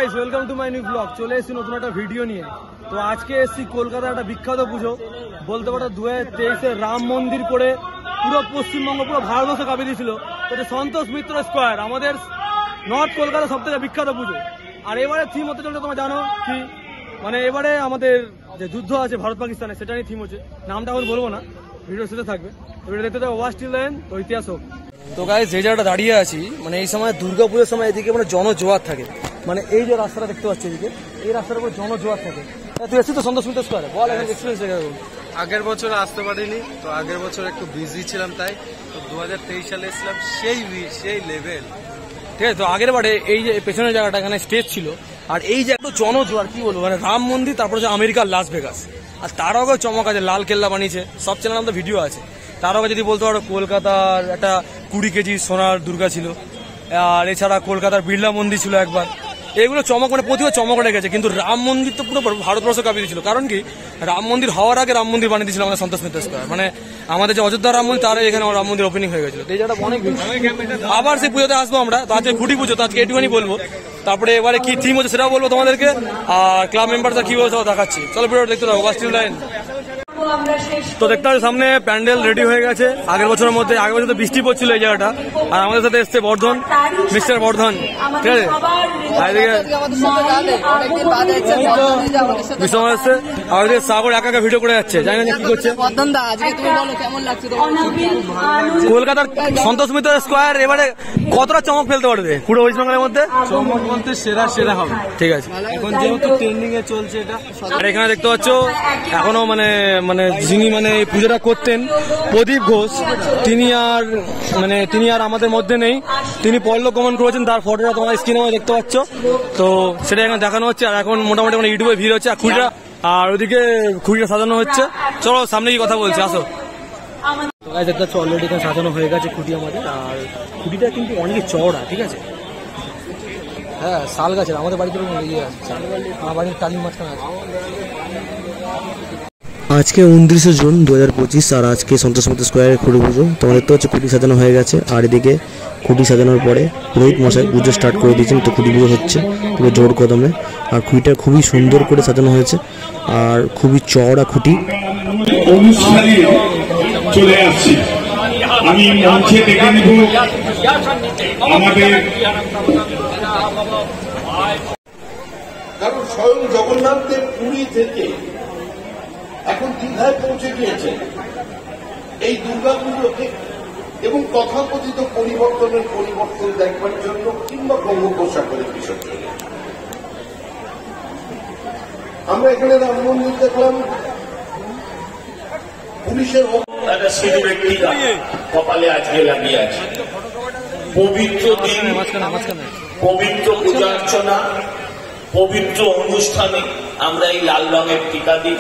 Guys, welcome to my new blog. চলে এসেছি নতুন একটা ভিডিও নিয়ে। তো আজকে এসেছি কলকাতার একটা বিখ্যাত পুজো, বলতে পারো 2023-এ রাম মন্দির করে পুরো পশ্চিমবঙ্গ, পুরো ভারতবর্ষ কাঁপিয়ে দিয়েছিল। তো সন্তোষ মিত্র স্কোয়ার আমাদের নর্থ কলকাতা সব থেকে বিখ্যাত পুজো। আর এবারে থিম হতে চলছে, তোমরা জানো কি, মানে এবারে আমাদের যে যুদ্ধ আছে ভারত পাকিস্তানে, সেটা নিয়ে থিম হচ্ছে। নামটা এখন বলবো না, ভিডিও শেষে থাকবে। ভিডিও দেখতে থাকো, ওয়াচ টিল দ্য এন্ড, তো ইতিহাস হোক। তো গাইস, যে জায়গাটা দাঁড়িয়ে আছি, মানে এই সময় দুর্গাপুজোর সময় এদিকে মানে জনজোয়ার থাকে। মানে এই যে রাস্তাটা দেখতে পাচ্ছি এদিকে, এই রাস্তার উপর জনজোয়ার থাকে। তুই এসেছিস তো সন্তোষ মিত্র স্কোয়ারে, বল এখন এক্সপিরিয়েন্স। আগের বছর আসতে পারিনি, তো আগের বছর একটু বিজি ছিলাম, তাই তো 2023 সালে এসেছিলাম। সেই লেভেল, ঠিক আছে। তো আগের বারে এই যে পেছনের জায়গাটা, এখানে স্টেজ ছিল, আর এই যে একটু জনজোয়ার, কি বলবো, মানে রাম মন্দির, তারপরে যে আমেরিকার লাস ভেগাস, আর তার আগে চমক আছে, লাল কেল্লা বানিয়েছে, সব চ্যানেল আমাদের ভিডিও আছে। তার আগে যদি বলতে পারো কলকাতার একটা 20 কেজি সোনার দুর্গা ছিল, আর এছাড়া কলকাতার বিড়লা মন্দির ছিল একবার। এগুলো চমক, মানে প্রতিবার চমক রেখেছে। কিন্তু রাম মন্দির তো পুরো ভারতবর্ষ কাঁপিয়ে দিয়েছিল। কারণ কি, রাম মন্দির হওয়ার আগে রাম মন্দির বানিয়ে দিয়েছিল আমাদের সন্তোষ মিত্র স্কোয়ার। মানে আমাদের যে অযোধ্যা রাম মন্দির, তার এখানে রাম মন্দির ওপেনিং হয়ে গেছিল। এই জায়গাটা অনেক আবার সেই পুজোতে আসবো আমরা। তো আজকে খুঁটি পুজো, তো আজকে এটুখানি বলবো। তারপরে এবারে কি থিম হচ্ছে সেটাও বলবো তোমাদেরকে, আর ক্লাব মেম্বাররা কি বলছে দেখাচ্ছি। চলো ভিডিও দেখতে থাকো, ওয়াচ টিল দ্য এন্ড। তো দেখতে হবে সামনে প্যান্ডেল রেডি হয়ে গেছে। আগের বছরের মধ্যে, আগের বছর তো বৃষ্টি পড়ছিল এই জায়গাটা। আর আমাদের সাথে এসছে বর্ধন, মিস্টার বর্ধন, ঠিক আছে। আমাদের সাগর একা একা ভিডিও করে যাচ্ছে, জানি না কি করছে। কলকাতার সন্তোষ মিত্র স্কোয়ার এবারে কতটা চমক ফেলতে পারবে পুরো ওয়েস্ট বেঙ্গলের মধ্যে? চমক বলতে সেরা হবে, ঠিক আছে। এখন যেহেতু ট্রেন্ডিং এ চলছে এটা। আর এখানে দেখতে পাচ্ছ এখনো মানে যিনি মানে এই পুজোটা করতেন, প্রদীপ ঘোষ, তিনি আর আমাদের মধ্যে নেই। তিনি পরলোকগমন করেছেন, তার ফটোটা তোমার স্ক্রিনে দেখতে পাচ্ছ। তো সেটা এখানে দেখানো হচ্ছে। আর এখন মোটামুটি মানে ইউটিউবে ভিড় হচ্ছে। আর ওদিকে খুঁড়িটা সাজানো হচ্ছে। চলো সামনে কি কথা বলছি, আসো। দেখতে পাচ্ছ অলরেডি এখানে সাজানো হয়ে গেছে খুঁটি আমাদের। আর খুঁটিটা কিন্তু অনেক চওড়া, ঠিক আছে। হ্যাঁ, শাল গাছের, আমাদের বাড়িতে ইয়ে আছে, আমার বাড়ির টালির মাঝখানে আছে। আজকে 29 জুন 2025, আর আজকে সন্তোষ মিত্র স্কোয়ারের খুঁটি পুজো। তোমাদের দেখতে হচ্ছে খুঁটি সাজানো হয়ে গেছে। আর এদিকে খুঁটি সাজানোর পরে পুরোহিত মশাই পুজো স্টার্ট করে দিয়েছেন। তো খুঁটি পুজো হচ্ছে পুরো জোর কদমে। আর খুঁটিটা খুবই সুন্দর করে সাজানো হয়েছে, আর খুবই চওড়া খুঁটি। অনুষ্ঠানে চলে আসছি, আমি মঞ্চে দেখে নেব আমাদের, কারণ স্বয়ং জগন্নাথ দেব পুরী থেকে এখন দীঘায় পৌঁছে গিয়েছেন এই দুর্গাপুজোকে এবং তথাকথিত পরিবর্তন দেখবার জন্য, কিংবা বঙ্গোপসাগরের বিসর্জনে। আমরা এখানে রাম মন্দির দেখলাম, পুলিশের একটা সিঁদুর একটি কপালে আজকে লাগিয়ে আছে। পবিত্র দিন, পবিত্র পূজা অর্চনা, পবিত্র অনুষ্ঠানে আমরা এই লাল রঙের টিকা দিই।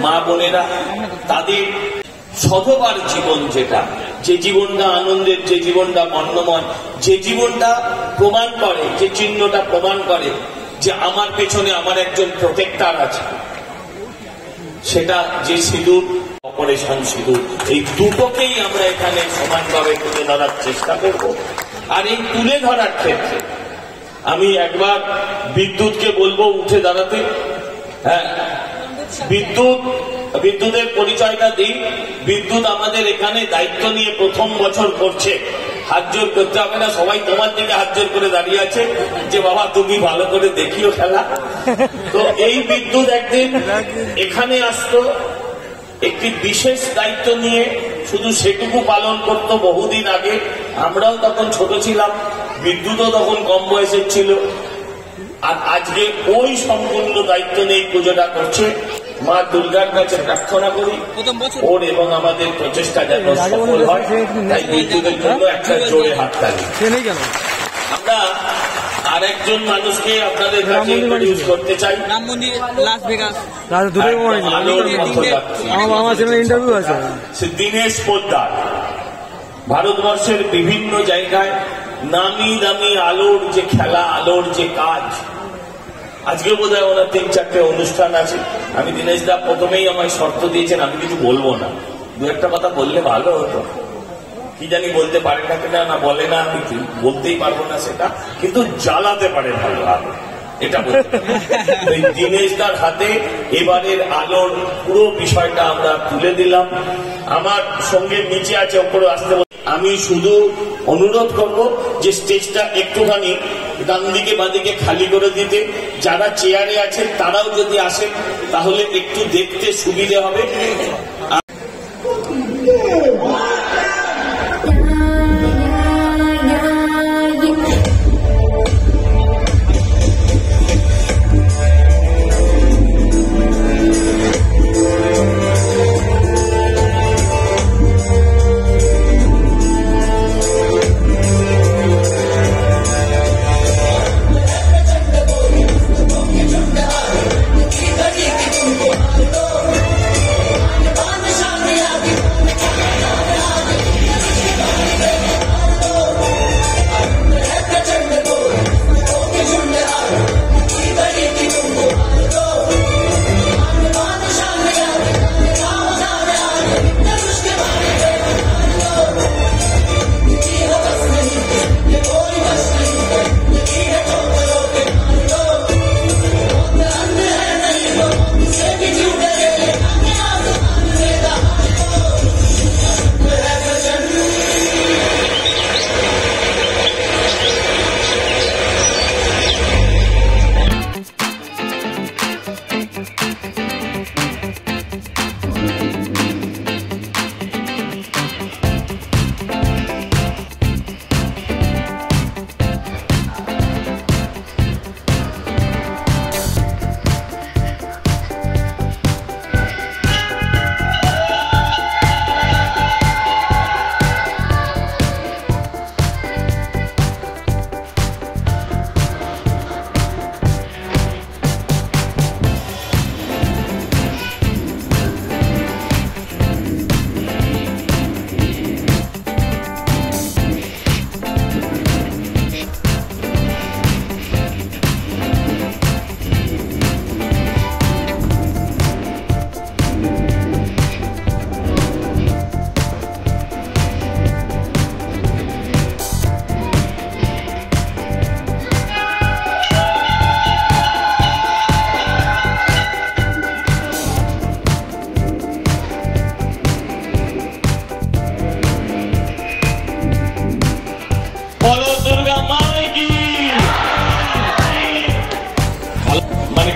মা বোনেরা তাদের শতবার জীবন, যে জীবনটা আনন্দের, যে জীবনটা বর্ণময়, যে জীবনটা প্রমাণ করে, যে চিহ্নটা প্রমাণ করে যে আমার পেছনে আমার একজন প্রোটেক্টর আছে, সেটা যে সিঁদুর, অপারেশন সিঁদুর, এই দুটোকেই আমরা এখানে সমানভাবে তুলে ধরার চেষ্টা করব। আর এই তুলে ধরার ক্ষেত্রে আমি একবার বিদ্যুৎকে বলবো উঠে দাঁড়াতে। হ্যাঁ, বিদ্যুতের পরিচয়টা দিই। বিদ্যুৎ আমাদের এখানে দায়িত্ব নিয়ে প্রথম বছর করছে। হাত জোর করতে হবে না, সবাই তোমার দিকে হাত জোর করে দাঁড়িয়ে আছে যে বাবা তুমি ভালো করে দেখিও খেলা। তো এই বিদ্যুৎ একদিন এখানে আসতো একটি বিশেষ দায়িত্ব নিয়ে, শুধু সেটুকু পালন করতো বহুদিন আগে। আমরাও তখন ছোট ছিলাম, বিদ্যুৎও তখন কম বয়সের ছিল। আর আজকে ওই সম্পূর্ণ দায়িত্ব নিয়ে পুজোটা করছে। মা দুর্গার কাছে প্রার্থনা করি ওর এবং আমাদের প্রচেষ্টা যেন সফল হয়। তাই বিদ্যুতের জন্য একটা জোরে হাততালি। আমরা আরেকজন মানুষকে আপনাদের কাছে ইন্ট্রোডিউস করতে চাই। রাম মন্দির, লাস ভেগাস, দীনেশ পোদ্দার ভারতবর্ষের বিভিন্ন জায়গায় নামি দামি আলোর যে খেলা, আলোর যে কাজ, আজকে বোধহয় ওনার 3-4টে অনুষ্ঠান আছে। আমি দীনেশ দা প্রথমেই আমায় শর্ত দিয়েছেন আমি কিছু বলবো না, দু একটা কথা বললে ভালো হতো। কি জানি বলতে পারে না কিনা, না বলে না, আমি বলতেই পারবো না সেটা, কিন্তু জ্বালাতে পারে ভালো। এটা বলতে এই দীনেশদার হাতে এবারের আলোর পুরো বিষয়টা আমরা তুলে দিলাম। আমার সঙ্গে নিচে আছে, ওপরে আসতে আমি শুধু অনুরোধ করব যে স্টেজটা একটুখানি ডান দিকে বাঁদিকে খালি করে দিতে, যারা চেয়ারে আছেন তারাও যদি আসেন তাহলে একটু দেখতে সুবিধে হবে।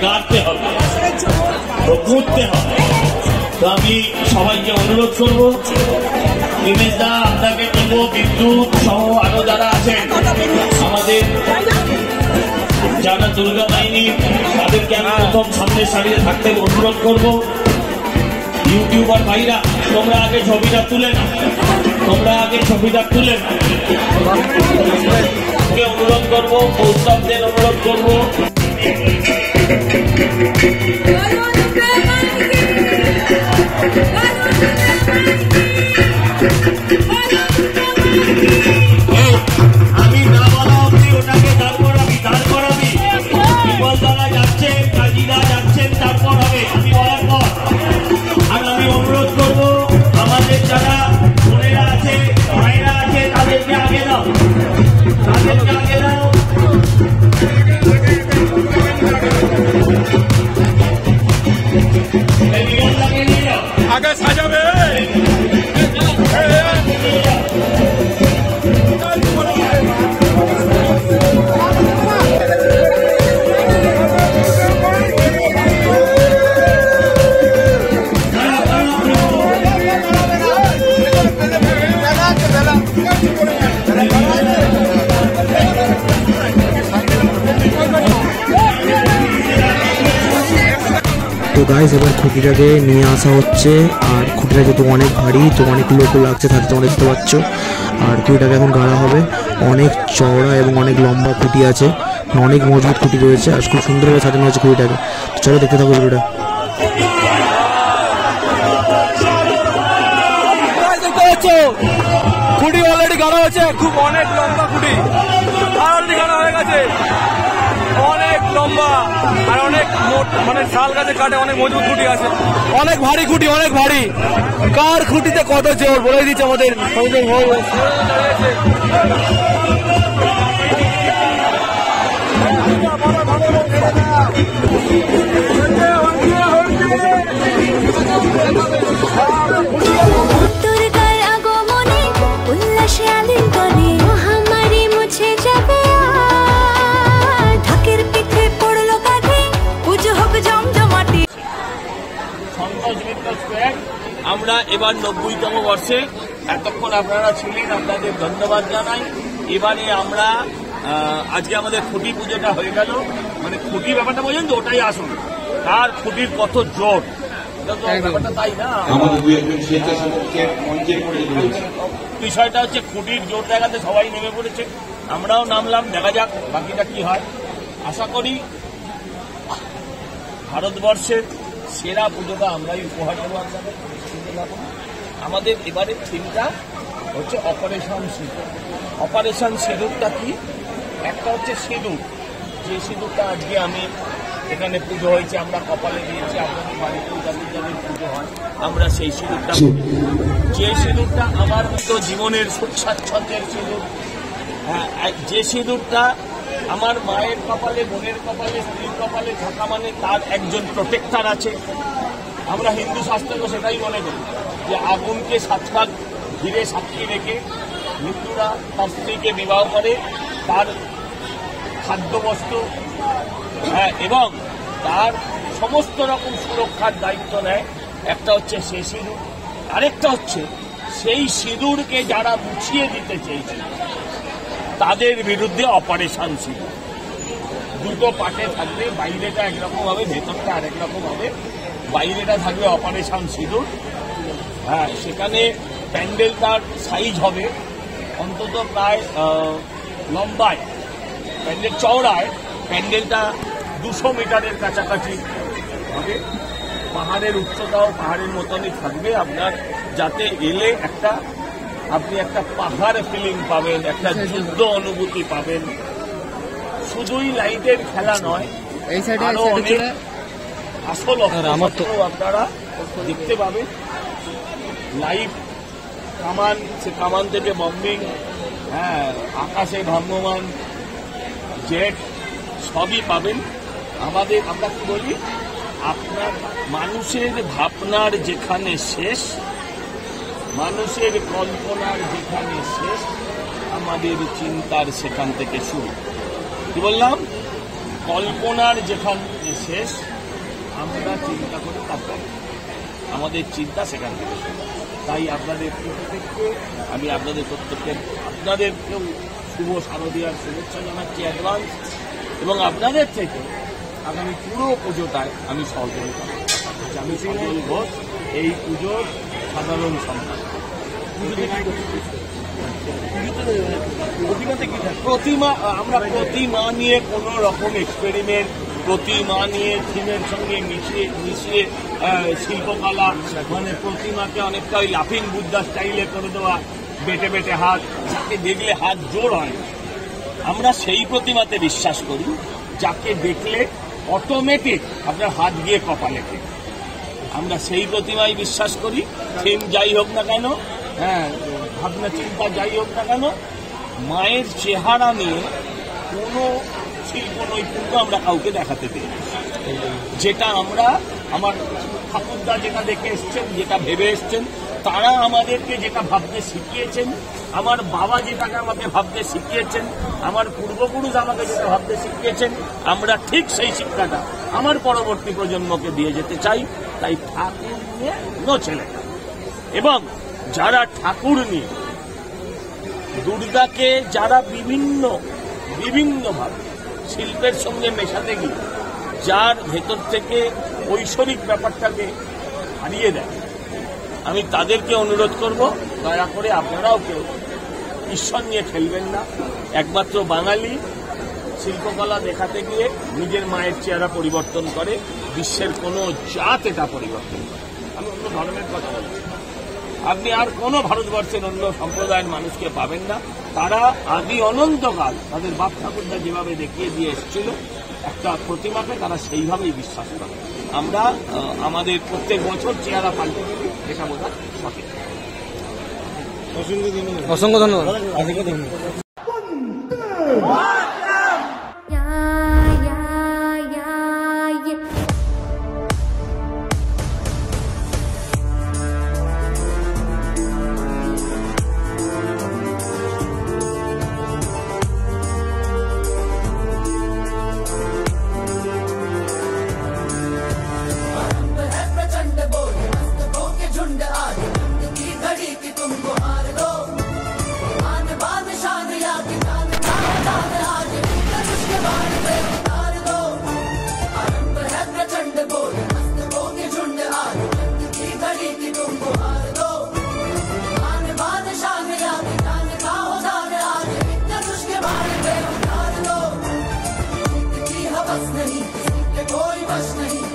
গাঁটতে হবে, ঘুরতে হবে। তো আমি সবাইকে অনুরোধ করবো, দীনেশদা আপনাকে দেব, বিদ্যুৎ সহ আরো যারা আছেন আমাদের যারা দুর্গা বাহিনী, তাদেরকে আমি প্রথম সামনের সারিতে থাকতে অনুরোধ করবো। ইউটিউবার ভাইরা তোমরা আগে ছবিটা তুলে না, তোমরা আগে ছবিটা তুলে না। অনুরোধ করবো, কৌস্তবদের অনুরোধ করবো। আমি না বলা অব্দি ওটাকে দাঁড় করাবি। বিমলদারা যাচ্ছেন, কাজীরা যাচ্ছেন, তারপর হবে আমি বলার পর। আর আমি অনুরোধ করবো আমাদের যারা বোনেরা আছে, ভাইরা আছে, তাদেরকে আগে দাও, তাদেরকে আগে দাও। আগে সাজাবে। তো গাইস এবার খুঁটিটাকে নিয়ে আসা হচ্ছে, আর খুঁটিটা যেহেতু অনেক ভারী তো অনেক লোক লাগছে, তাতে তোমরা দেখতে পাচ্ছ। আর খুঁটিটাকে এখন গাড়া হবে, অনেক চওড়া এবং অনেক লম্বা খুঁটি আছে, অনেক মজবুত খুঁটি রয়েছে, আর খুব সুন্দরভাবে সাজানো হয়েছে খুঁটিটাকে। চলো দেখতে থাকো ভিডিওটা। খুঁটি অলরেডি গাড়া হয়েছে, খুব অনেক লম্বা খুঁটি অলরেডি গাড়া হয়ে গেছে, অনেক লম্বা আর অনেক মানে শাল গাছে কাটে, অনেক মজবুত খুঁটি আছে, অনেক ভারী খুঁটি, অনেক ভারী। কার খুঁটিতে কত জোর বলে দিচ্ছে আমাদের। দুর্গার আগমনে উল্লাসে আলিঙ্গনে মহামারী মুছে যাবে আর। ঢাকের পিঠে পড়লো কাঁধে পুজো হোক জমজমাটি। সন্তোষ মিত্র স্কোয়ার আমরা এবার 90তম বর্ষে এতক্ষণ আপনারা ছিলেন, আপনাদের ধন্যবাদ জানাই। এবারে আমরা আজকে আমাদের খুঁটি পুজোটা হয়ে গেল, মানে খুঁটি ব্যাপারটা বোঝেন তো, ওটাই আসুন তার খুঁটির কত জোর, এটা তো ব্যাপারটা তাই না। বিষয়টা হচ্ছে খুঁটির জোর দেখাতে সবাই নেমে পড়েছে, আমরাও নামলাম, দেখা যাক বাকিটা কি হয়। আশা করি ভারতবর্ষের সেরা পুজোটা আমরাই উপহার দেবো আপনাদের। আমাদের এবারের থিমটা হচ্ছে অপারেশন সিঁদুর। অপারেশন সিঁদুরটা কি? একটা হচ্ছে সিঁদুর, যে সিঁদুরটা আজকে আমি এখানে পুজো হয়েছে আমরা কপালে দিয়েছি, আপনাদের বাড়িতে যাদের যাদের পুজো হয় আমরা সেই সিঁদুরটা, যে সিঁদুরটা আমার মতো জীবনের সুখ স্বাচ্ছন্দ্যের সিঁদুর, হ্যাঁ, যে সিঁদুরটা আমার মায়ের কপালে, বোনের কপালে, স্ত্রীর কপালে থাকা মানে তার একজন প্রোটেক্টার আছে। আমরা হিন্দু শাস্ত্রে সেটাই মনে করি যে আগুনকে 7 ভাগ ঘিরে সাক্ষী রেখে হিন্দুরা তার স্ত্রীকে বিবাহ করে, তার খাদ্যবস্ত্র, হ্যাঁ, এবং তার সমস্ত রকম সুরক্ষার দায়িত্ব নেয়। একটা হচ্ছে সেই সিঁদুর, আরেকটা হচ্ছে সেই সিঁদুরকে যারা মুছিয়ে দিতে চেয়েছিল তাদের বিরুদ্ধে অপারেশন সিঁদুর। দুটো পার্টে থাকবে, বাইরেটা একরকম হবে, ভেতরটা আরেক রকম হবে। বাইরেটা থাকবে অপারেশন সিঁদুর, হ্যাঁ, সেখানে প্যান্ডেলটার সাইজ হবে অন্তত প্রায় লম্বায়, প্যান্ডেল চওড়ায় প্যান্ডেলটা 200 মিটারের কাছাকাছি হবে। পাহাড়ের উচ্চতাও পাহাড়ের মতনই থাকবে, আপনার যাতে এলে আপনি একটা পাহাড় ফিলিং পাবেন, একটা যুদ্ধ অনুভূতি পাবেন। শুধুই লাইটের খেলা নয়, আরো অনেক আসল অস্ত্র আপনারা দেখতে পাবেন। লাইভ কামান, সে কামান থেকে বম্বিং, হ্যাঁ, আকাশে ভ্রাম্যমান জেট সবই পাবেন। আমরা কি বলি, আপনার মানুষের ভাবনার যেখানে শেষ, মানুষের কল্পনার যেখানে শেষ, আমাদের চিন্তার সেখান থেকে শুরু। কি বললাম? কল্পনার যেখানে শেষ, আমরা চিন্তা করে তারপর আমাদের চিন্তা সেখান থেকে শুরু। তাই আপনাদের প্রত্যেককে আমি আপনাদেরকেও শুভ শারদীয়ার শুভেচ্ছা জানাচ্ছি অ্যাডভান্স, এবং আপনাদের থেকে আগামী পুরো পুজোটায় আমি সহযোগিতা করব। আমি সুনীল ঘোষ, এই পুজোর সাধারণ সম্পাদক। প্রতিমা, আমরা প্রতিমা নিয়ে কোনো রকম এক্সপেরিমেন্ট, প্রতিমা নিয়ে থিমের সঙ্গে মিশিয়ে শিল্পকলা, মানে প্রতিমাকে অনেকটা ওই লাফিং বুদ্ধা স্টাইলে করে দেওয়া, বেটে বেটে হাত, যাকে দেখলে হাত জোর হয়, আমরা সেই প্রতিমাতে বিশ্বাস করি যাকে দেখলে অটোমেটিক আপনার হাত গিয়ে কপালে ঠেকে। আমরা সেই প্রতিমায় বিশ্বাস করি, থিম যাই হোক না কেন, হ্যাঁ, ভাবনা চিন্তা যাই হোক না কেন, মায়ের চেহারা নিয়ে কোনো শিল্প নৈপুণ্য আমরা কাউকে দেখাতে চাই, যেটা আমার ঠাকুরদা যেটা দেখে এসছেন, যেটা ভেবে এসছেন, তারা আমাদেরকে যেটা ভাবতে শিখিয়েছেন, আমার বাবা যেটাকে আমাকে ভাবতে শিখিয়েছেন, আমার পূর্বপুরুষ আমাকে যেটা ভাবতে শিখিয়েছেন, আমরা ঠিক সেই শিক্ষাটা আমার পরবর্তী প্রজন্মকে দিয়ে যেতে চাই। তাই ঠাকুর নিয়ে নো ছেলেটা, এবং যারা ঠাকুর নিয়ে দুর্গাকে যারা বিভিন্নভাবে শিল্পের সঙ্গে মেশাতে গিয়ে যার ভেতর থেকে ঐশ্বরিক ব্যাপারটাকে হারিয়ে দেয়, আমি তাদেরকে অনুরোধ করব, দয়া করে আপনারাও কেউ ঈশ্বর নিয়ে খেলবেন না। একমাত্র বাঙালি শিল্পকলা দেখাতে গিয়ে নিজের মায়ের চেহারা পরিবর্তন করে, বিশ্বের কোনো জাত এটা পরিবর্তন করে। আমি অন্য ধর্মের কথা বলছি, আপনি আর কোনো ভারতবর্ষের অন্য সম্প্রদায়ের মানুষকে পাবেন না। তারা আদি অনন্তকাল তাদের বাপ ঠাকুরদা যেভাবে দেখিয়ে দিয়ে এসেছিল একটা প্রতিমাকে, তারা সেইভাবেই বিশ্বাস করে। আমরা আমাদের প্রত্যেক বছর চেহারা পাল্টে দিই, এটা বোঝা সঠিক। অসংখ্য ধন্যবাদ। बस नहीं